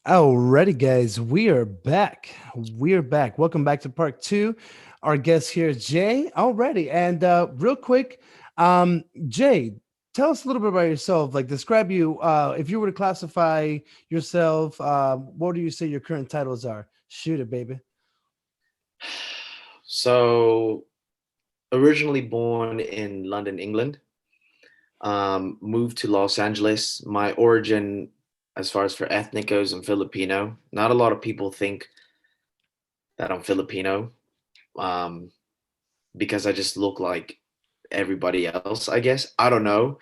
Alrighty, guys, we are back. We're back. Welcome back to part two. Our guest here is Jay. Already, and real quick, Jay, tell us a little bit about yourself. Like, describe you. If you were to classify yourself, what do you say your current titles are? Shoot it, baby. So, originally born in London, England, moved to Los Angeles. My origin, as far as for ethnic goes, I'm Filipino. Not a lot of people think that I'm Filipino, um, because I just look like everybody else, I guess. I don't know.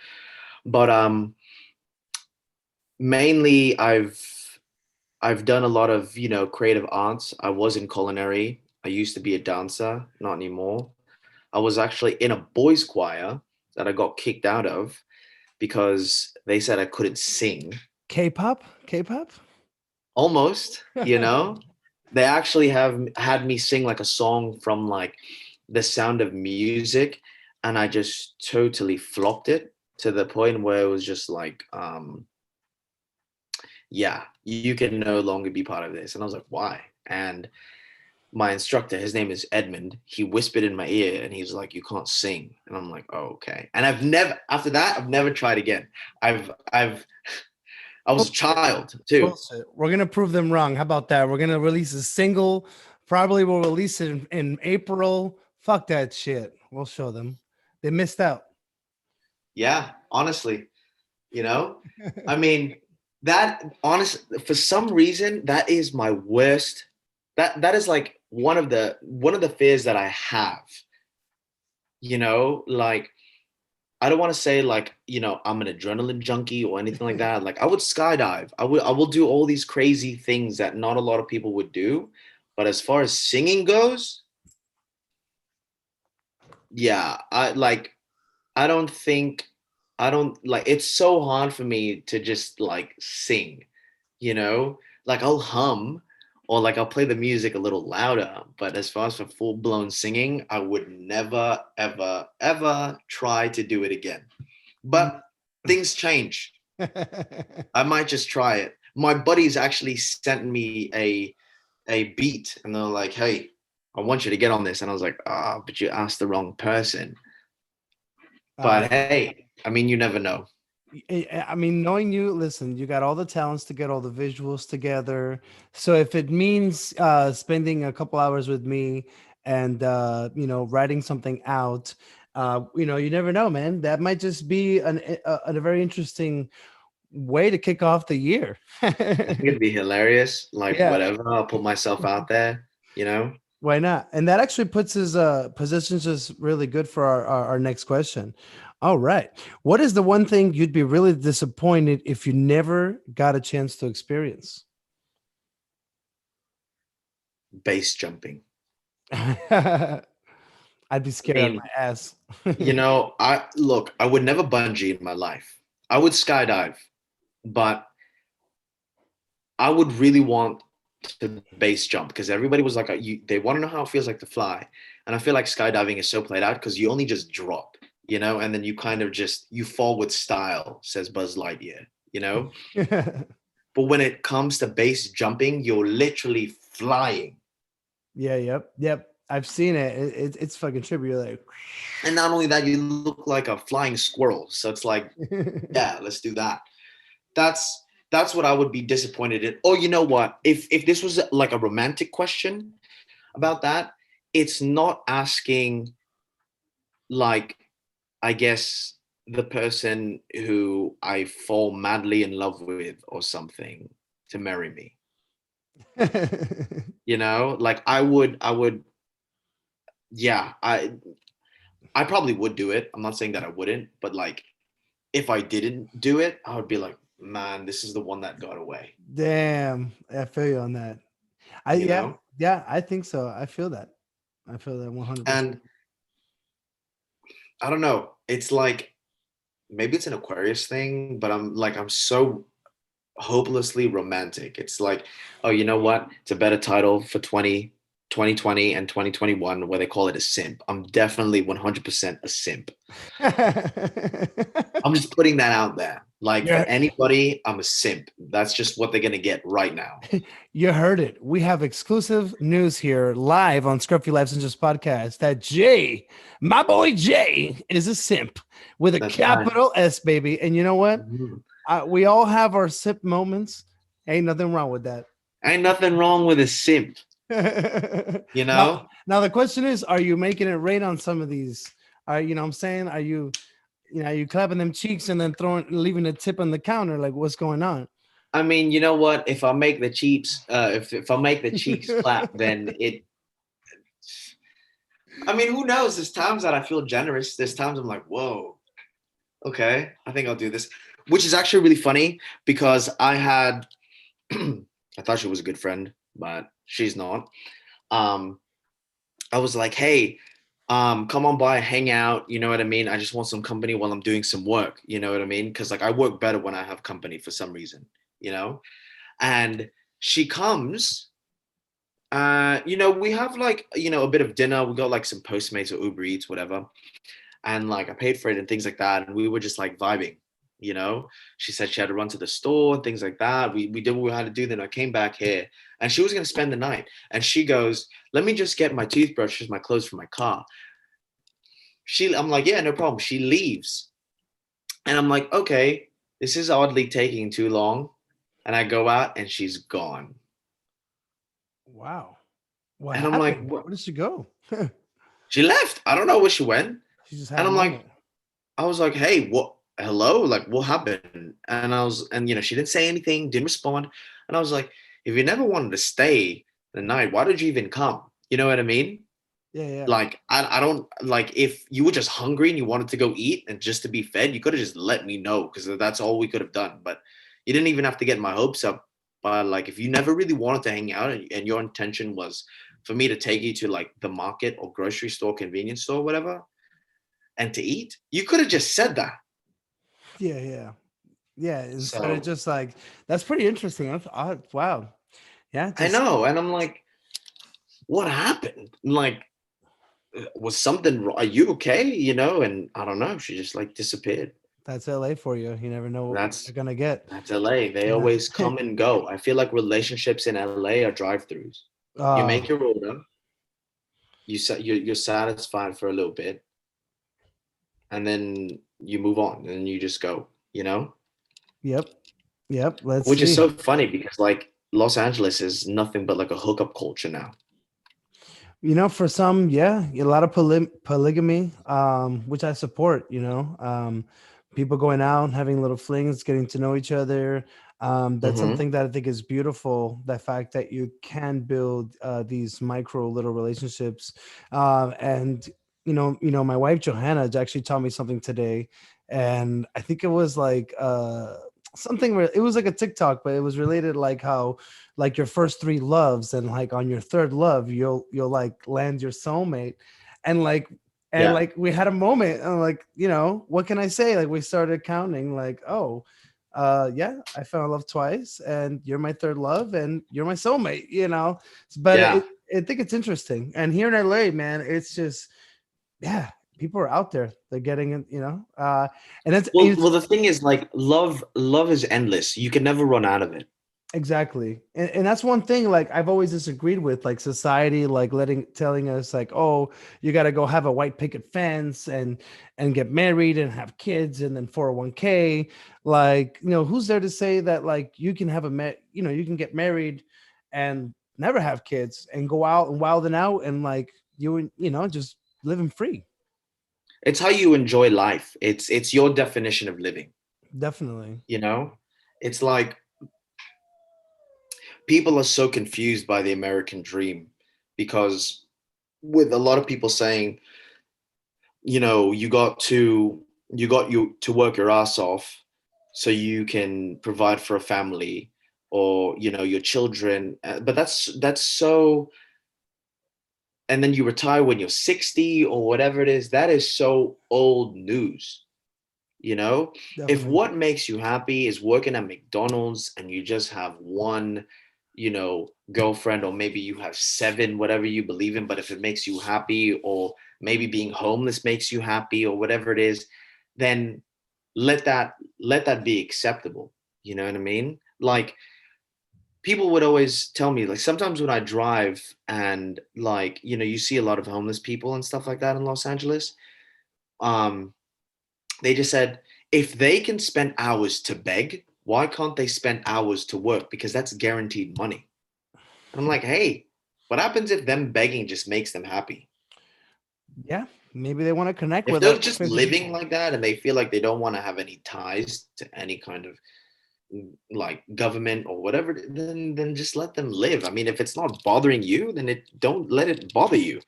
But mainly I've done a lot of, creative arts. I was in culinary. I used to be a dancer, not anymore. I was actually in a boys' choir that I got kicked out of because they said I couldn't sing. K-pop, K-pop. Almost, they actually have had me sing like a song from like The Sound of Music, and I just totally flopped it to the point where it was just like, yeah, you can no longer be part of this. And I was like, why? And my instructor, his name is Edmund, he whispered in my ear and he's like, you can't sing. And I'm like, oh, okay. And after that, I've never tried again. I was a child too. Bullshit. We're gonna prove them wrong. How about that? We're gonna release a single. Probably we'll release it in April. Fuck that shit. We'll show them. They missed out. Yeah, honestly, you know, I mean, for some reason, that is my worst. That is like one of the fears that I have, like I don't want to say like, I'm an adrenaline junkie or anything like that. Like I would skydive. I will do all these crazy things that not a lot of people would do. But as far as singing goes, yeah, I don't think I don't like it's so hard for me to just like sing, you know? Like I'll hum or like I'll play the music a little louder, but as far as for full-blown singing, I would never ever ever try to do it again. But things change. I might just try it. My buddies actually sent me a beat and they're like, "Hey, I want you to get on this." And I was like, "Ah, but you asked the wrong person." uh, But hey, I mean, you never know. I mean, knowing you, listen, you got all the talents to get all the visuals together. So if it means spending a couple hours with me and writing something out, you never know, man. That might just be a very interesting way to kick off the year. I think it'd be hilarious. Like Yeah. whatever, I'll put myself out there, you know? Why not? And that actually puts us positions us really good for our next question. All right. What is the one thing you'd be really disappointed if you never got a chance to experience? Base jumping. I'd be I scared out of mean, my ass. I would never bungee in my life. I would skydive, but I would really want to base jump because everybody was like, they want to know how it feels like to fly. And I feel like skydiving is so played out because you only just drop, and then you kind of just, you fall with style, says Buzz Lightyear. But when it comes to base jumping, you're literally flying. Yeah, yep. I've seen it. It's fucking trippy. You're like, And not only that, you look like a flying squirrel. So it's like, yeah, let's do that. That's what I would be disappointed in. Or you know what? If this was like a romantic question about that, it's not asking like, I guess, the person who I fall madly in love with or something to marry me. Like I would, yeah, I probably would do it. I'm not saying that I wouldn't, but like if I didn't do it, I would be like, man, this is the one that got away, damn. I feel you on that. I you yeah, know? yeah, I think so. I feel that. I feel that 100%. And I don't know. It's like maybe it's an Aquarius thing, but I'm so hopelessly romantic. It's like, oh, you know what? It's a better title for 2020 and 2021 where they call it a simp. I'm definitely 100% a simp. I'm just putting that out there. Like for Yeah, anybody, I'm a simp. That's just what they're gonna get right now. you heard it. We have exclusive news here live on Scruffy Lives and Just podcast that Jay, my boy Jay, is a simp with a That's right. capital S, baby. And you know what? Mhm. We all have our simp moments. Ain't nothing wrong with that. Ain't nothing wrong with a simp, you now, know? now the question is, are you making it rain on some of these? Are you know what I'm saying? Are you clapping them cheeks and then leaving a tip on the counter? Like what's going on? I mean, you know what? If I make the cheeks, if I make the cheeks clap, then it. I mean, who knows? There's times that I feel generous. There's times I'm like, whoa, okay, I think I'll do this, which is actually really funny because I had, I thought she was a good friend, but she's not. Um, I was like, hey, come on by, hang out. You know what I mean? I just want some company while I'm doing some work. You know what I mean? Because like I work better when I have company for some reason. You know, and she comes. We have like a bit of dinner. We got like some Postmates or Uber Eats, whatever, and like I paid for it and things like that, and we were just like vibing. You know, she said she had to run to the store and things like that. We did what we had to do. Then I came back here, and she was gonna spend the night, and she goes, "Let me just get my toothbrushes, my clothes from my car." I'm like, "Yeah, no problem." She leaves, and I'm like, "Okay, this is oddly taking too long," and I go out, and she's gone, Wow. What and I'm like, happened? "What?" Where did she go? She left. I don't know where she went, She just had and a I'm like, moment. I was like, "Hey, what? Hello? Like, what happened?" And she didn't say anything, didn't respond. And I was like, "If you never wanted to stay the night, why did you even come?" You know what I mean? Yeah, yeah. Like, I don't like if you were just hungry and you wanted to go eat and just to be fed, you could have just let me know because that's all we could have done. But you didn't even have to get my hopes up. But like, if you never really wanted to hang out and your intention was for me to take you to like the market or grocery store, convenience store, whatever, and to eat, you could have just said that. Yeah, yeah. Yeah, instead of So just like that's pretty interesting. Wow. Yeah, I just know, and I'm like, what happened? Like, was something wrong? Are you okay? And I don't know. She just like disappeared. that's LA for you. You never know what That's you're gonna get. that's LA. They Yeah. always come and go. I feel like relationships in LA are drive-throughs. You make Oh, your order, you're satisfied for a little bit, and then you move on, and you just go. yep. Yep. Let's Which is see. so funny because like Los Angeles is nothing but like a hookup culture now. For some, yeah, a lot of polygamy, which I support. People going out, having little flings, getting to know each other. That's Hmm. something that I think is beautiful. The fact that you can build these micro little relationships, and my wife Johanna actually taught me something today, and I think it was like it was like a TikTok, but it was related like how like your first three loves and like on your third love you'll like land your soulmate and like Yeah. we had a moment and like what can I say, like we started counting like, oh, yeah, I fell in love twice and you're my third love and you're my soulmate, but Yeah. I think it's interesting, and here in LA, man, it's just, yeah, people are out there, they're getting it, and it's Well, the thing is, like, love is endless. You can never run out of it. exactly. And that's one thing like I've always disagreed with, like society, like telling us like, oh, you got to go have a white picket fence and get married and have kids and then 401k. Like, who's there to say that like you can have you can get married and never have kids and go out and wilding out and like just living free. It's how you enjoy life. It's your definition of living, Definitely. you know? It's like people are so confused by the American dream because with a lot of people saying, you got you to work your ass off so you can provide for a family or your children, but that's so, and then you retire when you're 60 or whatever it is. That is so old news. You know, if Definitely. what makes you happy is working at McDonald's and you just have one, girlfriend, or maybe you have seven, whatever you believe in, but if it makes you happy, or maybe being homeless makes you happy, or whatever it is, then let that be acceptable. You know what I mean? Like people would always tell me, like sometimes when I drive and like, you see a lot of homeless people and stuff like that in Los Angeles. Um, they just said if they can spend hours to beg, why can't they spend hours to work? Because that's guaranteed money. And I'm like, hey, what happens if them begging just makes them happy? Yeah, maybe they want to connect If with they're other just crazy living people. like that and they feel like they don't want to have any ties to any kind of like government or whatever, then just let them live. I mean, if it's not bothering you, then it don't let it bother you.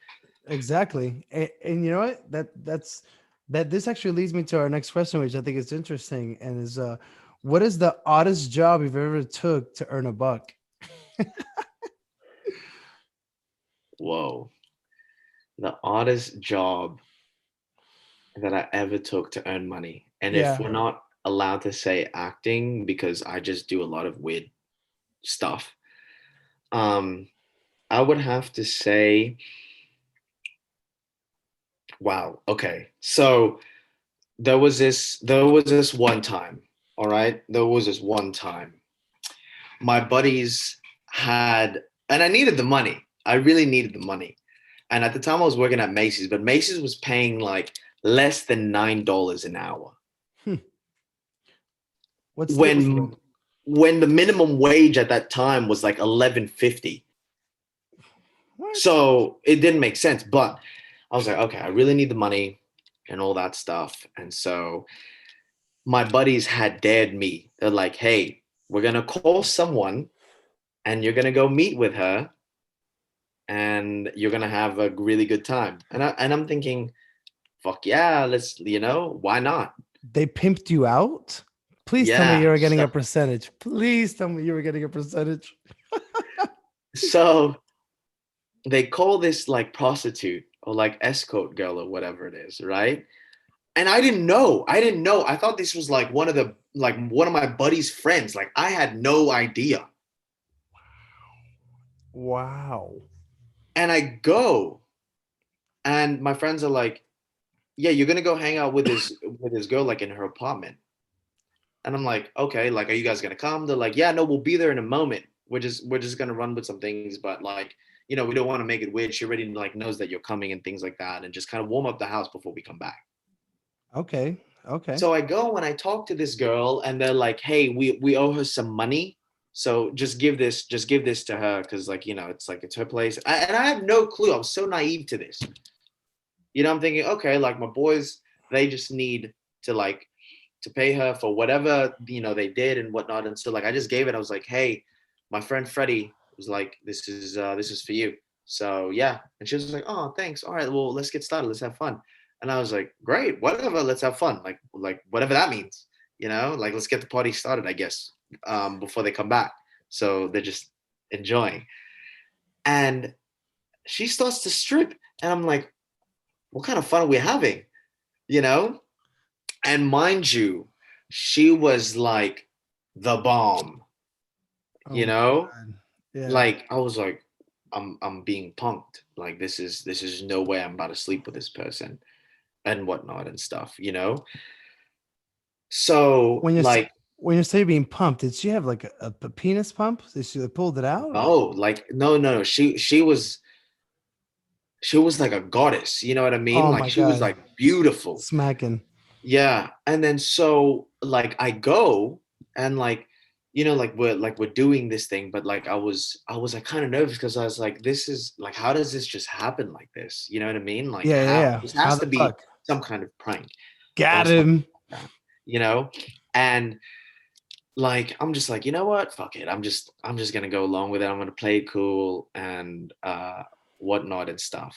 Exactly. And you know what? That this actually leads me to our next question, which I think is interesting, and is what is the oddest job you've ever took to earn a buck? Whoa. The oddest job that I ever took to earn money. And if Yeah. we're not allowed to say acting because I just do a lot of weird stuff, um, I would have to say, wow, okay. So there was this one time, all right? There was this one time. My buddies had, and I needed the money. I really needed the money. And at the time I was working at Macy's, but Macy's was paying like less than $9 an hour. Hmm. What steals when you? when the minimum wage at that time was like 11.50. What? So it didn't make sense. But I was like, okay, I really need the money and all that stuff. And so my buddies had dared me. They're like, hey, we're gonna call someone and you're gonna go meet with her and you're gonna have a really good time. And I'm thinking, fuck yeah, let's, why not? They pimped you out? Please tell me you Yeah. were getting So a percentage. Please tell me you were getting a percentage. so they call this like prostitute or like escort girl or whatever it is, right? And I didn't know. I didn't know. I thought this was like one of my buddy's friends. Like I had no idea. Wow. And I go, and my friends are like, "Yeah, you're gonna go hang out with this girl like in her apartment." And I'm like, "Okay, like, are you guys gonna come?" They're like, "Yeah, no, we'll be there in a moment. We're just gonna run with some things, but like, we don't want to make it weird. She already like knows that you're coming and things like that, and just kind of warm up the house before we come back." Okay. Okay. So I go and I talk to this girl, and they're like, "Hey, we owe her some money, so just give this to her because like it's her place." And I have no clue. I was so naive to this. I'm thinking, okay, like my boys, they just need to like to pay her for whatever they did and whatnot. And so like I just gave it. I was like, "Hey, my friend Freddie was like, this is for you." So yeah, and she was like, "Oh, thanks. All right, well, let's get started. Let's have fun." And I was like, "Great, whatever. Let's have fun. Like whatever that means. Like let's get the party started, I guess, before they come back. So they're just enjoying." And she starts to strip, and I'm like, "What kind of fun are we having?" You know? And mind you, she was like the bomb, Oh you my know? god. Yeah. Like I was like, I'm being punked. Like this is no way I'm about to sleep with this person and whatnot and stuff. So When you s- like, when you say being pumped, did she have like a penis pump? Did she like, pulled it out? Or? oh, like no, no, no. She was like a goddess, you know what I mean? Oh Like my she was god. like beautiful. Smacking. Yeah. And then so like I go and like we're doing this thing, but like I was like kind of nervous because I was like, this is like, how does this just happen like this? You know what I mean? Like Yeah, yeah, how yeah. this How has the to be fuck? some kind of prank or Got something him. like that, you know? And like I'm just like, you know what? Fuck it. I'm just gonna go along with it. I'm gonna play it cool and whatnot and stuff.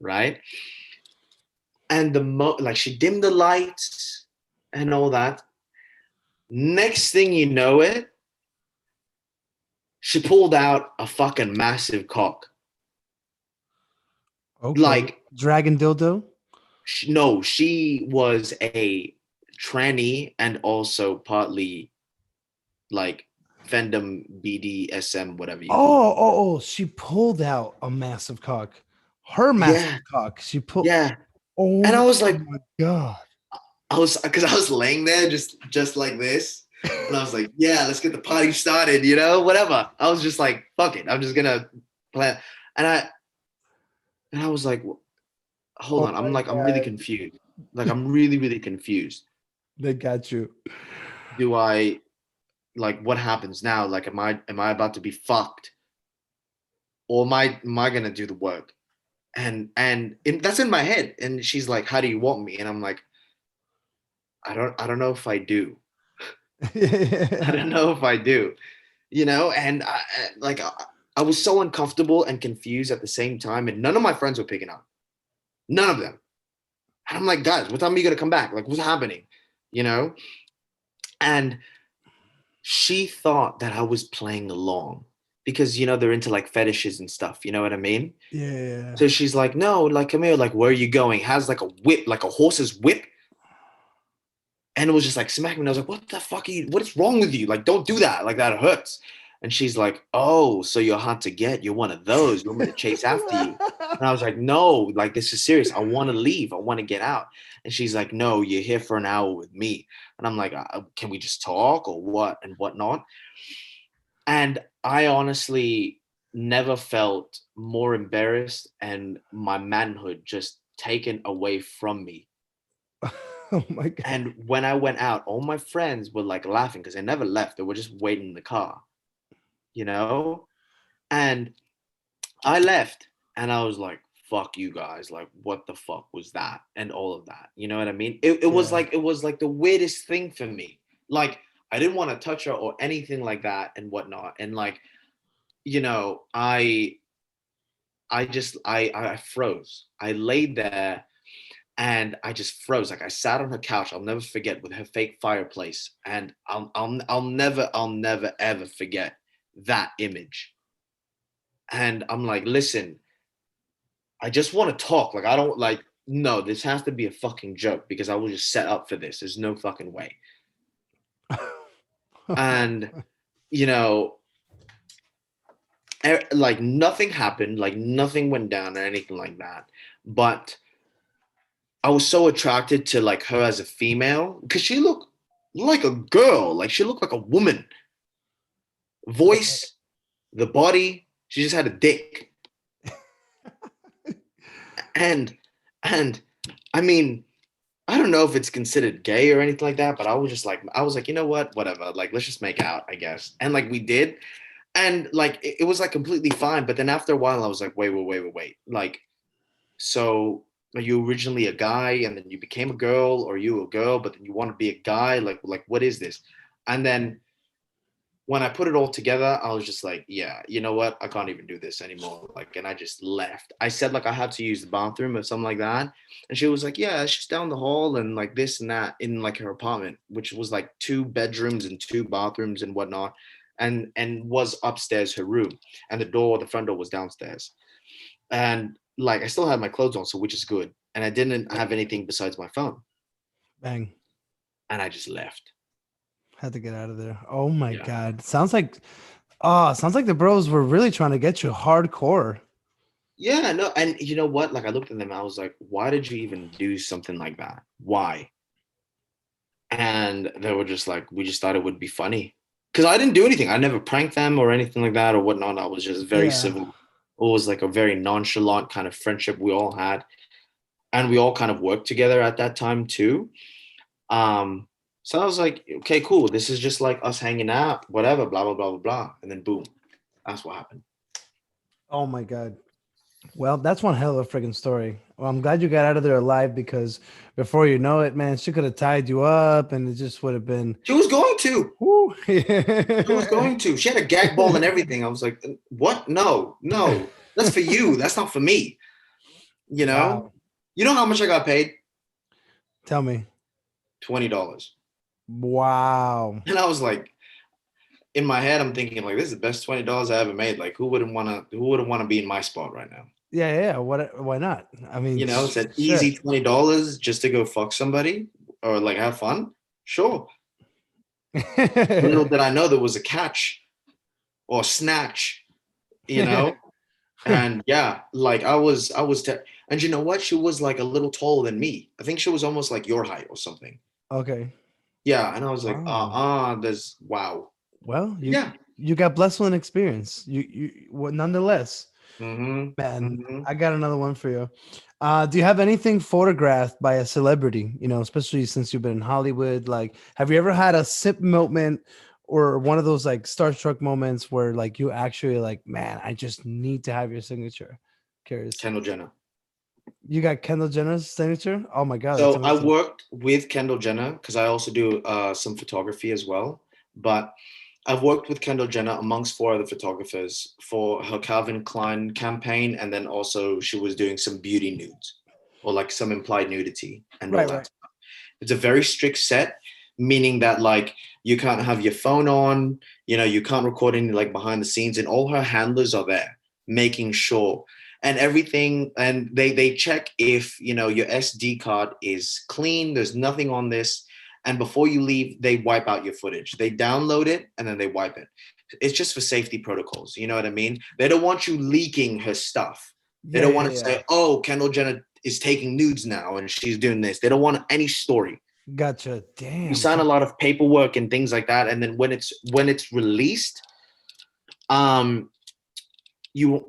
Right. And like she dimmed the lights and all that. Next thing you know it, she pulled out a fucking massive cock. Okay. Like, Dragon dildo. no, she was a tranny and also partly like fandom BDSM, whatever you call it. Oh. She pulled out a massive cock. Her Yeah, massive cock. She pulled. yeah. And I Oh was like, my god. because I was laying there just like this, and I was like, yeah, let's get the party started, whatever. I was just like, fuck it, I'm just gonna play, and I was like, hold Oh on, my I'm really god, confused. Like I'm really really confused. they got you. Do I like what happens now? Like, am I about to be fucked, or am I gonna do the work? And that's in my head. And she's like, "How do you want me?" And I'm like, I don't know if I do. I don't know if I do. And I was so uncomfortable and confused at the same time, and none of my friends were picking up. None of them. And I'm like, guys, what time are you gonna come back? Like, what's happening? You know? And she thought that I was playing along because they're into like fetishes and stuff. You know what I mean? Yeah. So she's like, no, like, come here. Like, where are you going? Has like a whip, like a horse's whip. And it was just like smacking me. I was like, what the fuck what is wrong with you? Like, don't do that. Like, that hurts. And she's like, oh, so you're hard to get. You're one of those. You want me to chase after you? And I was like, no, like, this is serious. I want to leave. I want to get out. And she's like, no, you're here for an hour with me. And I'm like, can we just talk or what and whatnot? And I honestly never felt more embarrassed and my manhood just taken away from me. Oh my god. And when I went out, all my friends were like laughing because they never left. They were just waiting in the car, you know? And I left and I was like, fuck you guys. Like, what the fuck was that? And all of that. You know what I mean? Yeah. It was like the weirdest thing for me. Like, I didn't want to touch her or anything like that and whatnot. And like, I froze. I laid there and I just froze. Like I sat on her couch. I'll never forget with her fake fireplace, and I'll never ever forget that image. And I'm like, listen, I just want to talk. Like I don't like. No, this has to be a fucking joke because I will just set up for this. There's no fucking way. And you know, like nothing happened. Like nothing went down or anything like that. But I was so attracted to like her as a female because she looked like a girl. Like she looked like a woman. Voice, the body, she just had a dick. And and I mean, I don't know if it's considered gay or anything like that, but I was like, you know what? Whatever. Like, let's just make out, I guess. And like we did. And like it was like completely fine. But then after a while, I was like, wait. Like, so are you originally a guy and then you became a girl, or you a girl but then you want to be a guy? Like what is this? And then when I put it all together, I was just like, yeah, you know what, I can't even do this anymore. Like, and I just left. I said like I had to use the bathroom or something like that, and she was like, yeah, it's just down the hall and like this and that, in like her apartment, which was like 2 bedrooms and 2 bathrooms and whatnot, and was upstairs her room, and the front door was downstairs. And like I still had my clothes on, so which is good. And I didn't have anything besides my phone. Bang. And I just left. Had to get out of there. Oh my Yeah. god. Sounds like the bros were really trying to get you hardcore. Yeah, no, and you know what? Like I looked at them, I was like, why did you even do something like that? Why? And they were just like, we just thought it would be funny. Because I didn't do anything. I never pranked them or anything like that or whatnot. I was just very Yeah. civil. It was like a very nonchalant kind of friendship we all had. And we all kind of worked together at that time too. So I was like, okay, cool. This is just like us hanging out, whatever, blah, blah, blah, blah, blah. And then boom, that's what happened. Oh my god. Well, that's one hell of a freaking story. Well, I'm glad you got out of there alive because before you know it, man, she could have tied you up and it just would have been. She was going to. Whew. She was going to. She had a gag ball and everything. I was like, what? No, no. That's for you. That's not for me. You know? Wow. You know how much I got paid? Tell me. $20. Wow. And I was like, in my head, I'm thinking like, this is the best $20 I ever made. Like, who wouldn't want to be in my spot right now? Yeah. Why not? I mean, It's an shit. easy $20 just to go fuck somebody or like have fun. Sure. Little did I know there was a catch or snatch, you know? And yeah, like and you know what? She was like a little taller than me. I think she was almost like your height or something. Okay. Yeah, and I was like, Wow. this wow. Well, Yeah. you got blessed with an experience. Well, nonetheless, Mm-hmm. man. Mm-hmm. I got another one for you. Do you have anything photographed by a celebrity? You know, especially since you've been in Hollywood. Like, have you ever had a sip moment or one of those like starstruck moments where like you actually like, man, I just need to have your signature? Curious. Kendall Jenner. You got Kendall Jenner's signature? Oh my god, that's So I amazing. worked with Kendall Jenner because I also do some photography as well. But I've worked with Kendall Jenner amongst four other photographers for her Calvin Klein campaign, and then also she was doing some beauty nudes or like some implied nudity and all Right, that. right. It's a very strict set, meaning that like you can't have your phone on, you can't record any like behind the scenes, and all her handlers are there making sure and everything. And they check if your SD card is clean, there's nothing on this. And before you leave, they wipe out your footage. They download it and then they wipe it. It's just for safety protocols. You know what I mean? They don't want you leaking her stuff. They Yeah, don't yeah, want to yeah. say, oh, Kendall Jenner is taking nudes now and she's doing this. They don't want any story. Gotcha. You Damn. sign a lot of paperwork and things like that, and then when it's released, um, you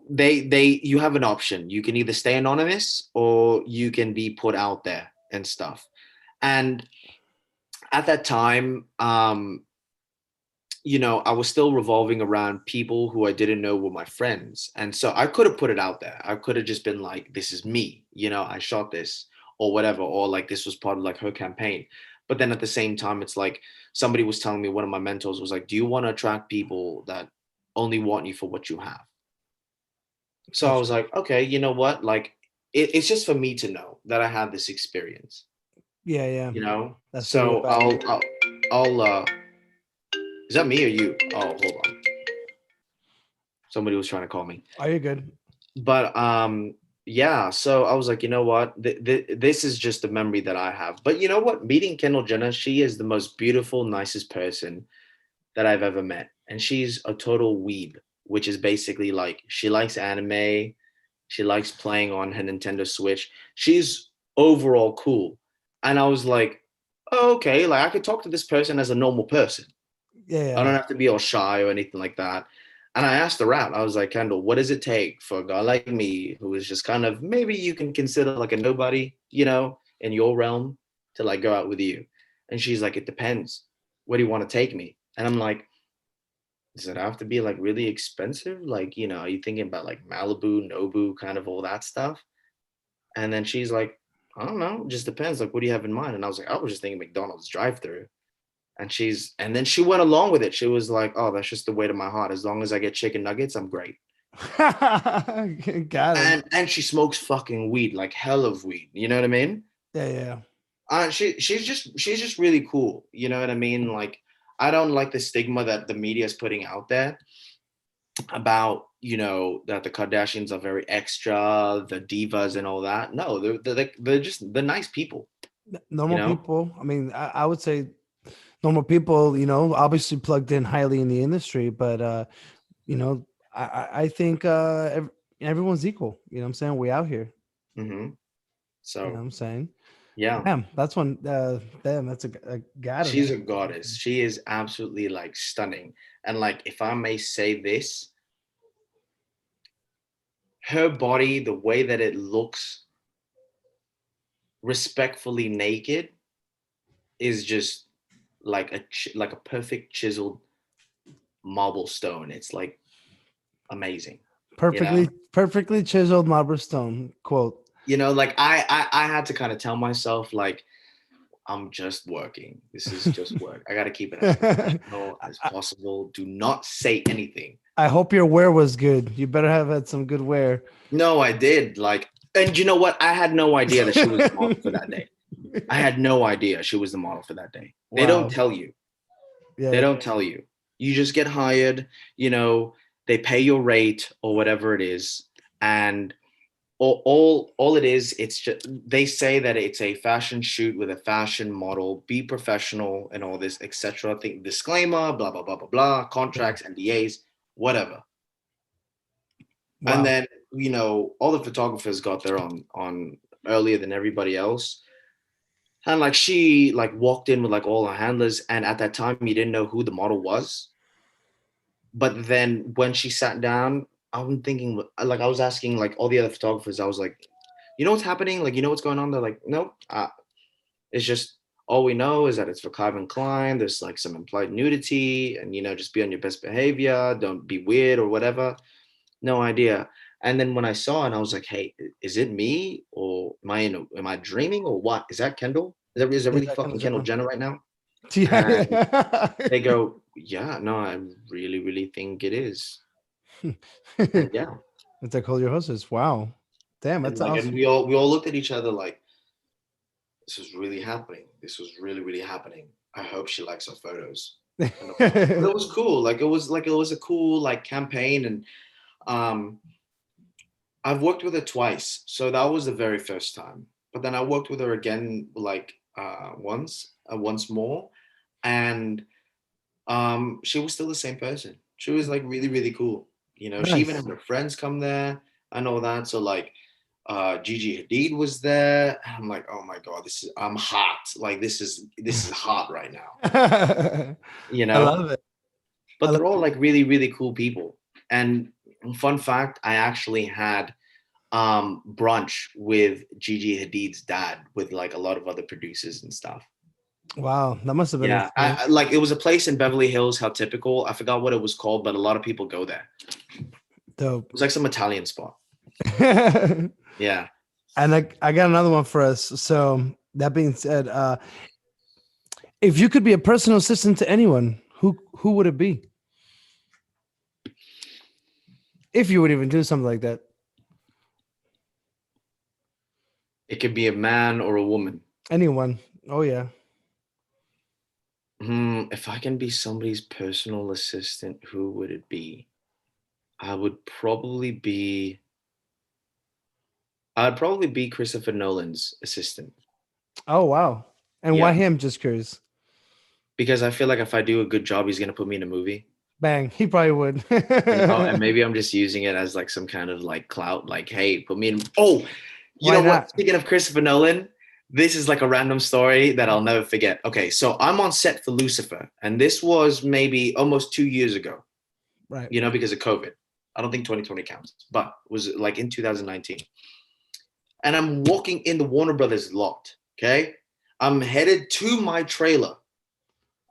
have an option. You can either stay anonymous or you can be put out there and stuff. And at that time, I was still revolving around people who I didn't know were my friends. And so I could have put it out there. I could have just been like, this is me, I shot this or whatever, or like this was part of like her campaign. But then at the same time, it's like somebody was telling me, one of my mentors was like, do you want to attract people that only want you for what you have? So I Gotcha. was like, okay, you know what? Like, it's just for me to know that I had this experience, Yeah, yeah. That's the real So value. I'll is that me or you? Oh, hold on. Somebody was trying to call me. Are you good? But yeah, so I was like, you know what, this is just a memory that I have. But you know what, meeting Kendall Jenner, she is the most beautiful, nicest person that I've ever met, and she's a total weeb, which is basically like she likes anime, she likes playing on her Nintendo Switch, she's overall cool. And I was like, oh, okay, like I could talk to this person as a normal person. Yeah, I don't yeah. have to be all shy or anything like that. And I asked her out. I was like, Kendall, what does it take for a guy like me who is just kind of maybe you can consider like a nobody, in your realm to like go out with you? And she's like, it depends. Where do you want to take me? And I'm like, does it have to be like really expensive? Like, are you thinking about like Malibu, Nobu, kind of all that stuff? And then she's like, I don't know, it just depends. Like, what do you have in mind? And I was like, I was just thinking McDonald's drive-through. And then she went along with it. She was like, "Oh, that's just the way to my heart. As long as I get chicken nuggets, I'm great." Got it. And she smokes fucking weed, like hell of weed. You know what I mean? Yeah, yeah. She's just really cool. You know what I mean? Like, I don't like the stigma that the media is putting out there about that the Kardashians are very extra, the divas and all that. No, they're nice people. You Normal know. people. I mean, I would say normal people. Obviously plugged in highly in the industry, but you know, I think everyone's equal. You know what I'm saying? We out here. Hmm. You know what So I'm saying? yeah. Damn, that's one. Damn, that's a got it. She's a goddess. She is absolutely like stunning. And like, if I may say this, her body, the way that it looks respectfully naked, is just like like a perfect chiseled marble stone. It's like amazing. You know? Perfectly chiseled marble stone quote. Like I had to kind of tell myself like I'm just working. This is just work. I got to keep it as I, professional as possible. Do not say anything. I hope your wear was good. You better have had some good wear. No, I did. Like, and you know what? I had no idea that she was the model for that day. I had no idea she was the model for that day. They don't Wow. tell you. They Yeah. don't tell you. You just get hired, they pay your rate or whatever it is. And all it is, it's just they say that it's a fashion shoot with a fashion model, be professional and all this, etc. Think disclaimer, blah, blah, blah, blah, blah, Yeah. contracts, NDAs, whatever. And Wow. then all the photographers got there on earlier than everybody else. And like she like walked in with like all her handlers, and at that time you didn't know who the model was. But then when she sat down, I'm thinking, like I was asking like all the other photographers, I was like, you know what's happening? Like, you know what's going on? They're like, nope. It's just all we know is that it's for Calvin Klein. There's like some implied nudity, and just be on your best behavior. Don't be weird or whatever. No idea. And then when I saw it, I was like, hey, is it me, or am I dreaming, or what? Is that Kendall? Is that Yeah, really that kind fucking of Kendall Jenner. Jenner right now? Yeah, And yeah. they go, yeah, no, I really, really think it is. And yeah. What they call your hostess. Wow. Damn, And that's like, and awesome. we all looked at each other like, this was really happening. This was really, really happening. I hope she likes our photos. But it was cool. Like it was a cool like campaign. And um I've worked with her twice. So that was the very first time. But then I worked with her again like once more. And she was still the same person. She was like really, really cool. She even Nice. had her friends come there and all that. So like Gigi Hadid was there. And I'm like, oh my God, I'm hot. Like this is hot right now, I you know? love it. I But love they're all like really, really cool people. And fun fact, I actually had brunch with Gigi Hadid's dad with like a lot of other producers and stuff. Wow, that must have been Yeah, insane. like it was a place in Beverly Hills. How typical! I forgot what it was called, but a lot of people go there. It Dope. was like some Italian spot. And Yeah, I got another one for us. So that being said, if you could be a personal assistant to anyone, who would it be? If you would even do something like that. it could be a man or a woman. Anyone. Oh yeah. If I can be somebody's personal assistant, who would it be? I would probably be. I'd probably be Christopher Nolan's assistant. Oh wow. And why Yeah, him? Just curious. because I feel like if I do a good job, he's gonna put me in a movie. Bang. He probably would. And maybe I'm just using it as like some kind of like clout, like, hey, put me in. Oh, you Why know what? not? Speaking of Christopher Nolan, this is like a random story that I'll never forget. Okay, so I'm on set for Lucifer, and this was maybe almost 2 years ago, Right. because of COVID. I don't think 2020 counts, but it was like in 2019. And I'm walking in the Warner Brothers lot. Okay. I'm headed to my trailer.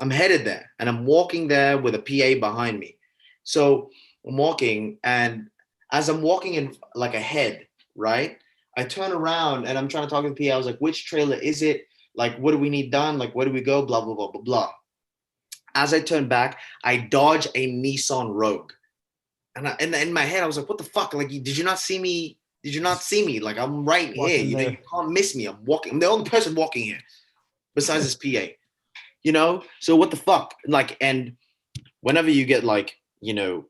I'm headed there, and I'm walking there with a PA behind me. So I'm walking, and as I'm walking in like ahead, right? I turn around and I'm trying to talk to the PA. I was like, which trailer is it? Like, what do we need done? Like, where do we go? Blah, blah, blah, blah, blah. As I turn back, I dodge a Nissan Rogue. And in my head, I was like, what the fuck? Like, did you not see me? Did you not see me? Like, I'm right here. Walking You there. can't miss me. I'm walking. I'm the only person walking here besides this PA. So what the fuck? Like, and whenever you get like, a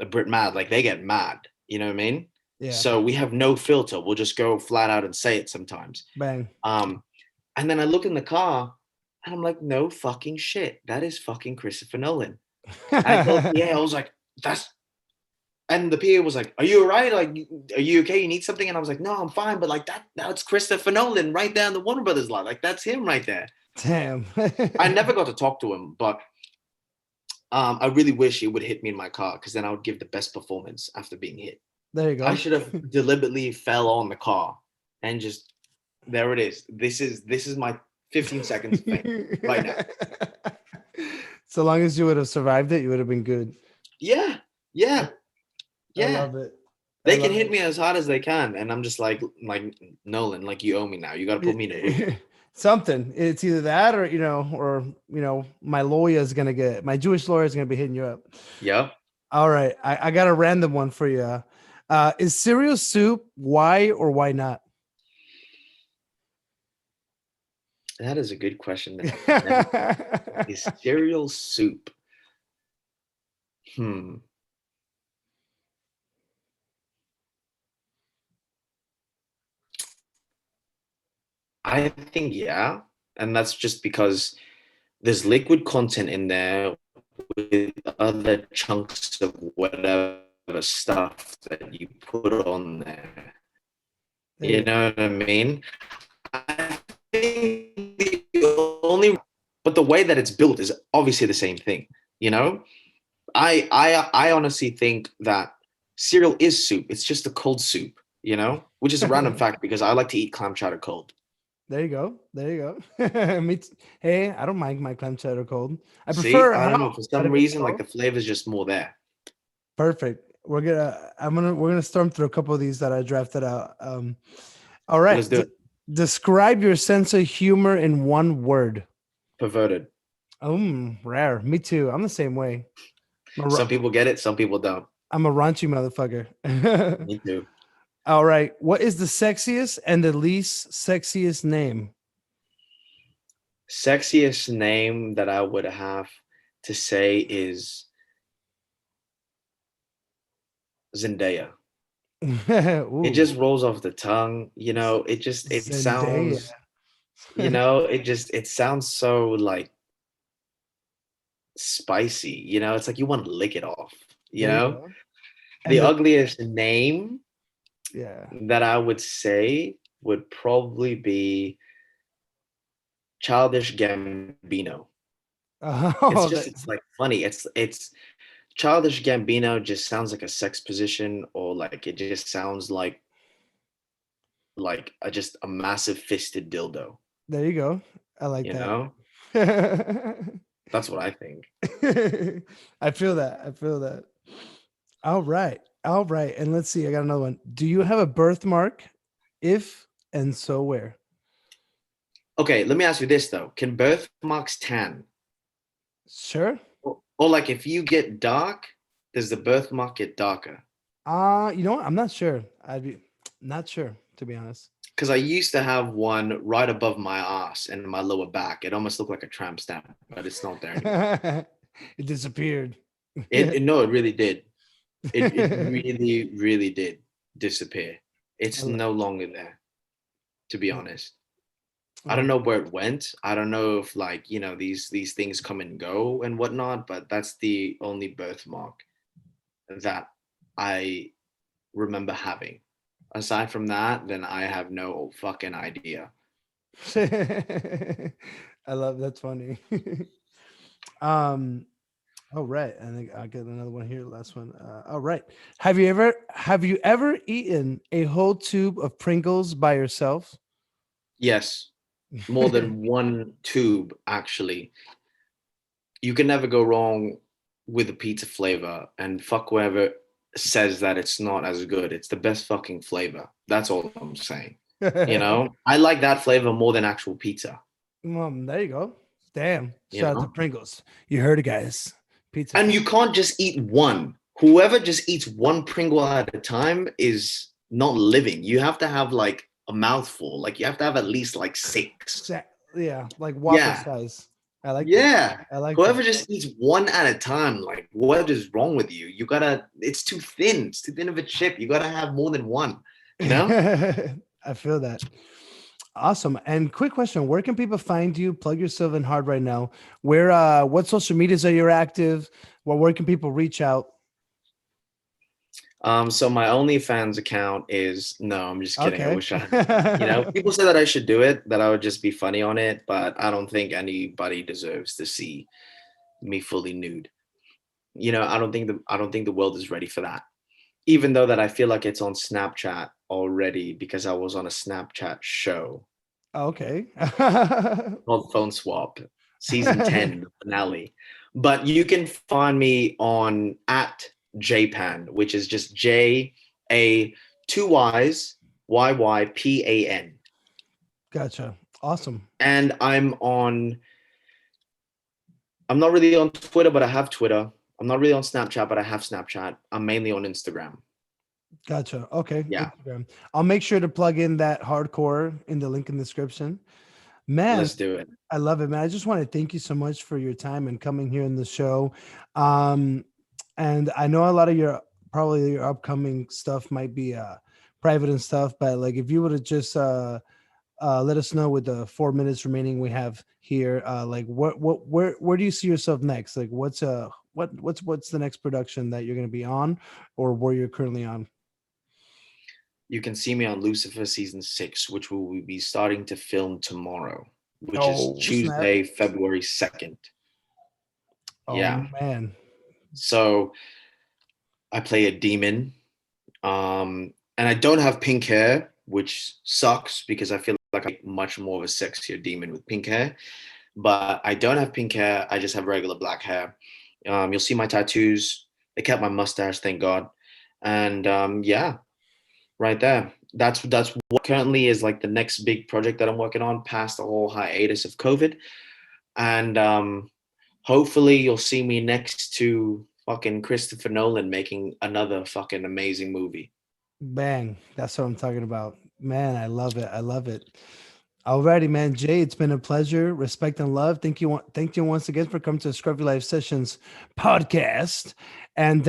Brit mad, like they get mad. You know what I mean? Yeah. So we have no filter. We'll just go flat out and say it sometimes. Bang. And then I look in the car and I'm like, no fucking shit. That is fucking Christopher Nolan. I told PA, I was like, that's. And the PA was like, are you all right? Like, are you okay? You need something? And I was like, no, I'm fine. But like that's Christopher Nolan right there in the Warner Brothers lot. Like, that's him right there. Damn. I never got to talk to him, but I really wish he would hit me in my car, because then I would give the best performance after being hit. There you I go. should have deliberately fell on the car and just, there it is. This is my 15 seconds of fame right now. So long as you would have survived it, you would have been good. Yeah, yeah, I yeah. love it. They can hit me as hard as they can, and I'm just like Nolan, like, you owe me now. You got to put me in a movie. Something. It's either that or my lawyer is gonna my Jewish lawyer is gonna be hitting you up. Yep. All right, I got a random one for you. Is cereal soup? Why or why not? That is a good question. Is cereal soup? I think yeah, and that's just because there's liquid content in there with other chunks of whatever stuff that you put on there. There You you know what I mean? I think the only, but the way that it's built is obviously the same thing. You know, I honestly think that cereal is soup. It's just a cold soup. You know, which is a random go. fact because I like to eat clam chowder cold. There you go. There you go. Hey, I don't mind my clam chowder cold. I See, prefer I don't hot, know for but some if it's reason like cold, the flavor is just more there. perfect. We're gonna storm through a couple of these that I drafted out. All right. Let's do it. Describe your sense of humor in one word. Perverted. Rare. Me too. I'm the same way. I'm a, Some ra- people get it, some people don't. I'm a raunchy motherfucker. Me too. All right. What is the sexiest and the least sexiest name? Sexiest name that I would have to say is Zendaya. It Ooh, just rolls off the tongue, you know, it Zendaya. sounds, you know, it sounds so like spicy, you know, it's like you want to lick it off, you There you know? go. The And the ugliest name yeah. that I would say would probably be Childish Gambino. Oh, It's like funny. It's Childish Gambino just sounds like a sex position, or like it just sounds like a just a massive fisted dildo, there you go. I like you that. know? That's what I think. I feel that. I feel that. All right. All right. And let's see. I got another one. Do you have a birthmark? If and so where? Okay, let me ask you this though. Can birthmarks tan? Sure. Or like if you get dark, does the birthmark get darker? You know what? I'm not sure. I'd be not sure, to be honest. Because I used to have one right above my ass and my lower back. It almost looked like a tramp stamp, but it's not there anymore. It disappeared. It no, it really did. It really, really did disappear. I It's lo- no longer there, to be oh, honest. I don't oh, know where it went. I don't know if like, you know, these things come and go and whatnot, but that's the only birthmark that I remember having. Aside from that, then I have no fucking idea. I love that's funny. um, oh right. I think I'll get another one here. Last one. All right. Have you ever eaten a whole tube of Pringles by yourself? Yes, more than one tube actually. You can never go wrong with the pizza flavor, and fuck whoever says that it's not as good. It's the best fucking flavor. That's all I'm saying. You know, I like that flavor more than actual pizza, There you go. Damn. you Shout out to know? Pringles. You heard it, guys. Pizza. And you can't just eat one. Whoever just eats one Pringle at a time is not living. You have to have like a mouthful. Like you have to have at least like six. Yeah, like Whopper Yeah. size. I like that. Yeah. I like Whoever that. just eats one at a time, like what is wrong with you? You gotta, it's too thin. It's too thin of a chip. You gotta have more than one, you know? I feel that. Awesome. And quick question, where can people find you? Plug yourself in hard right now. What social medias are you active? Well, where can people reach out? So my OnlyFans account is no, I'm just kidding. I Okay. wish I had one. You know, people say that I should do it, that I would just be funny on it, but I don't think anybody deserves to see me fully nude. You know, I don't think the world is ready for that. Even though that I feel like it's on Snapchat already because I was on a Snapchat show Okay. called Phone Swap, season 10, the finale. But you can find me on at Jpan, which is just J A two Y's YYPAN. Gotcha. Awesome. And I'm not really on Twitter, but I have Twitter. I'm not really on Snapchat, but I have Snapchat. I'm mainly on Instagram. Gotcha. Okay. Yeah, Instagram. I'll make sure to plug in that hardcore in the link in the description. Man, let's do it. I love it, man. I just want to thank you so much for your time and coming here in the show. Um, and I know a lot of your probably your upcoming stuff might be private and stuff, but like if you would have just let us know with the 4 minutes remaining we have here, like where do you see yourself next? Like what's the next production that you're going to be on, or where you're currently on? You can see me on Lucifer season 6, which we will be starting to film tomorrow, which is Oh snap! Tuesday, February 2nd. Oh Yeah. man, So I play a demon. And I don't have pink hair, which sucks because I feel like I'm much more of a sexier demon with pink hair. But I don't have pink hair. I just have regular black hair. You'll see my tattoos. They kept my mustache, thank God. And yeah, right there. That's what currently is like the next big project that I'm working on past the whole hiatus of COVID. And hopefully you'll see me next to fucking Christopher Nolan making another fucking amazing movie. bang! That's what I'm talking about, man. I love it. I love it. Alrighty, man. Jay, it's been a pleasure. Respect and love. Thank you once again for coming to the Scruffy Life Sessions podcast. And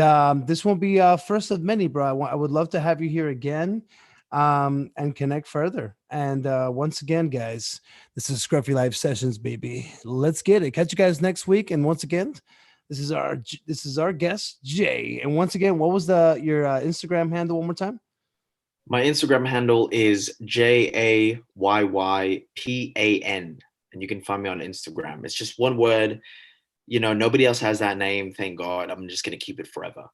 this won't be first of many, bro. I would love to have you here again, and connect further. And once again, guys, this is Scruffy Life Sessions, baby. Let's get it. Catch you guys next week. And once again, this is our guest, Jay. And once again, what was the your Instagram handle one more time? My Instagram handle is JAYYPAN, and you can find me on Instagram. It's just one word. Nobody else has that name. Thank God. I'm just gonna keep it forever.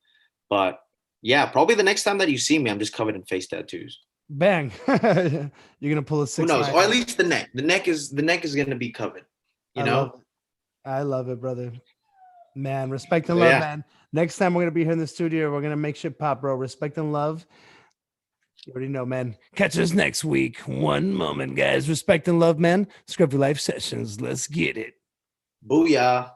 But yeah, probably the next time that you see me, I'm just covered in face tattoos. Bang! You're gonna pull a Who six knows? nine. Or at least the neck. The neck is gonna be covered. You I love know. it. I love it, brother. Man, respect and So love, yeah. man. Next time we're gonna be here in the studio, we're gonna make shit pop, bro. Respect and love. You already know, man. Catch us next week. One moment, guys. Respect and love, man. Scruffy Life Sessions. Let's get it. Booyah.